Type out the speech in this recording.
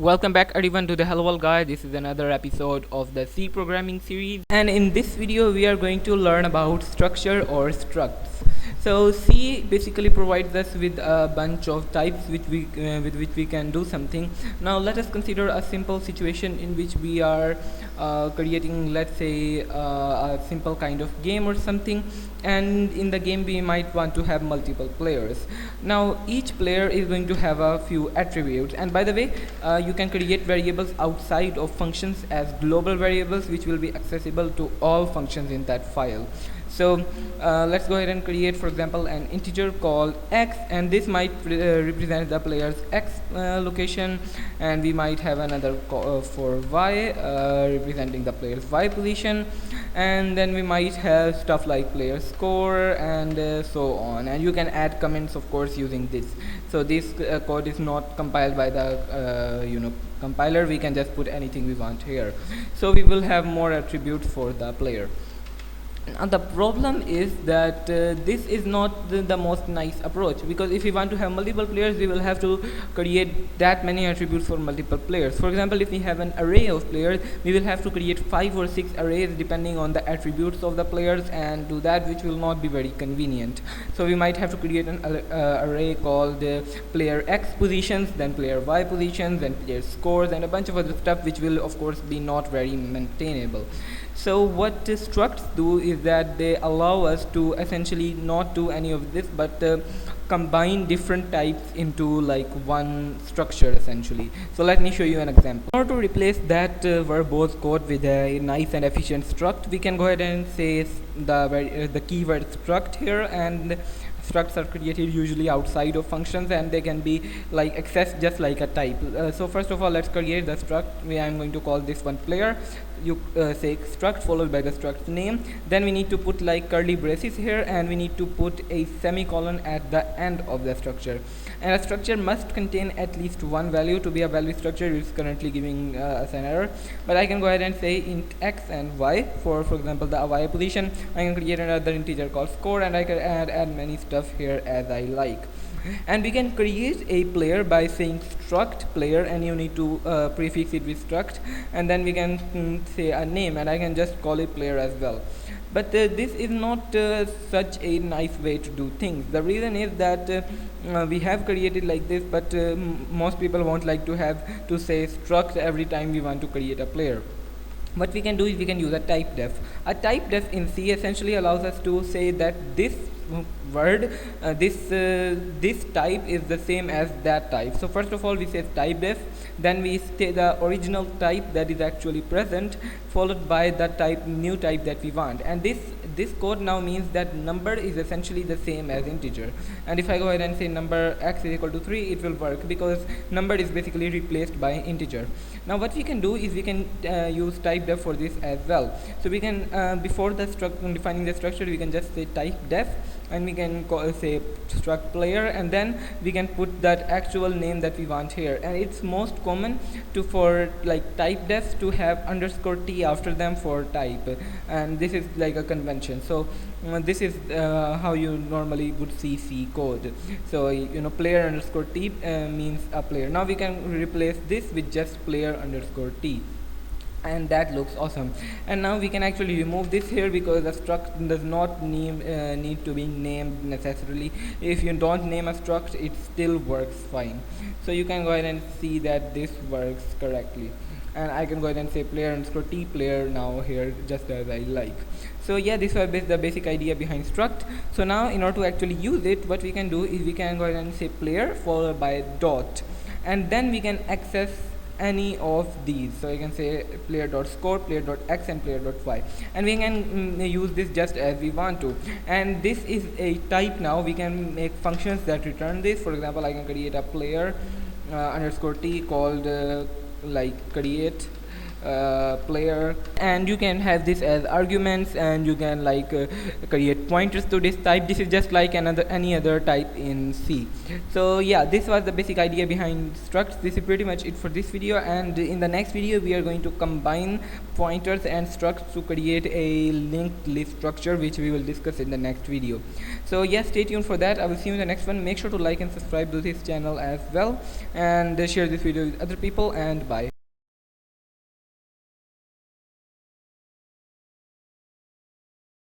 Welcome back everyone to the Hello World Guide. This is another episode of the C programming series, and in this video we are going to learn about structure or structs. So C basically provides us with a bunch of types with which we can do something. Now let us consider a simple situation in which we are creating, let's say, a simple kind of game or something, and in the game we might want to have multiple players. Now each player is going to have a few attributes, and by the way, you can create variables outside of functions as global variables which will be accessible to all functions in that file. So let's go ahead and create, for example, an integer called x, and this might represent the player's x location, and we might have another for y representing the player's y position, and then we might have stuff like player score and so on. And you can add comments, of course, using this. So this code is not compiled by the compiler. We can just put anything we want here. So we will have more attributes for the player. Now the problem is that this is not the most nice approach, because if we want to have multiple players, we will have to create that many attributes for multiple players. For example, if we have an array of players, we will have to create 5 or 6 arrays depending on the attributes of the players, and do that, which will not be very convenient. So we might have to create an array called player x positions, then player y positions, then player scores, and a bunch of other stuff which will of course be not very maintainable. So what structs do is that they allow us to essentially not do any of this, but combine different types into like one structure essentially. So let me show you an example. In order to replace that verbose code with a nice and efficient struct, we can go ahead and say the keyword struct here, and structs are created usually outside of functions, and they can be like accessed just like a type. So first of all, let's create the struct. I'm going to call this one player. You say struct followed by the struct name. Then we need to put like curly braces here, and we need to put a semicolon at the end of the structure. And a structure must contain at least one value. To be a value structure, it's currently giving us an error, but I can go ahead and say int x and y. For example, the y position, I can create another integer called score, and I can add many stuff here as I like. And we can create a player by saying struct player, and you need to prefix it with struct, and then we can say a name, and I can just call it player as well. But this is not such a nice way to do things. The reason is that we have created like this, but most people won't like to have to say struct every time we want to create a player. What we can do is we can use a type def. A type def in C essentially allows us to say that this word, this type is the same as that type. So first of all, we say type def, then we say the original type that is actually present, followed by the new type that we want. And this code now means that number is essentially the same as integer. And if I go ahead and say number x is equal to 3, it will work because number is basically replaced by integer. Now what we can do is we can use type def for this as well. So we can before the defining the structure, we can just say type def, and we can say struct player, and then we can put that actual name that we want here. And it's most common for like type defs to have underscore t after them for type, and this is like a convention. So this is how you normally would see C code. So player underscore t means a player. Now we can replace this with just player underscore t, and that looks awesome. And now we can actually remove this here, because the struct does not need to be named necessarily. If you don't name a struct, it still works fine. So you can go ahead and see that this works correctly, and I can go ahead and say player underscore t player now here, just as I like. So yeah, this was the basic idea behind struct. So now in order to actually use it, what we can do is we can go ahead and say player followed by dot, and then we can access any of these. So you can say player.score, player.x, and player.y, and we can use this just as we want to. And this is a type. Now we can make functions that return this. For example, I can create a player underscore t called like create player, and you can have this as arguments, and you can like create pointers to this type. This is just like any other type in C. So yeah, this was the basic idea behind structs. This is pretty much it for this video, and in the next video we are going to combine pointers and structs to create a linked list structure, which we will discuss in the next video. So yeah, stay tuned for that. I will see you in the next one. Make sure to like and subscribe to this channel as well, and share this video with other people, and bye.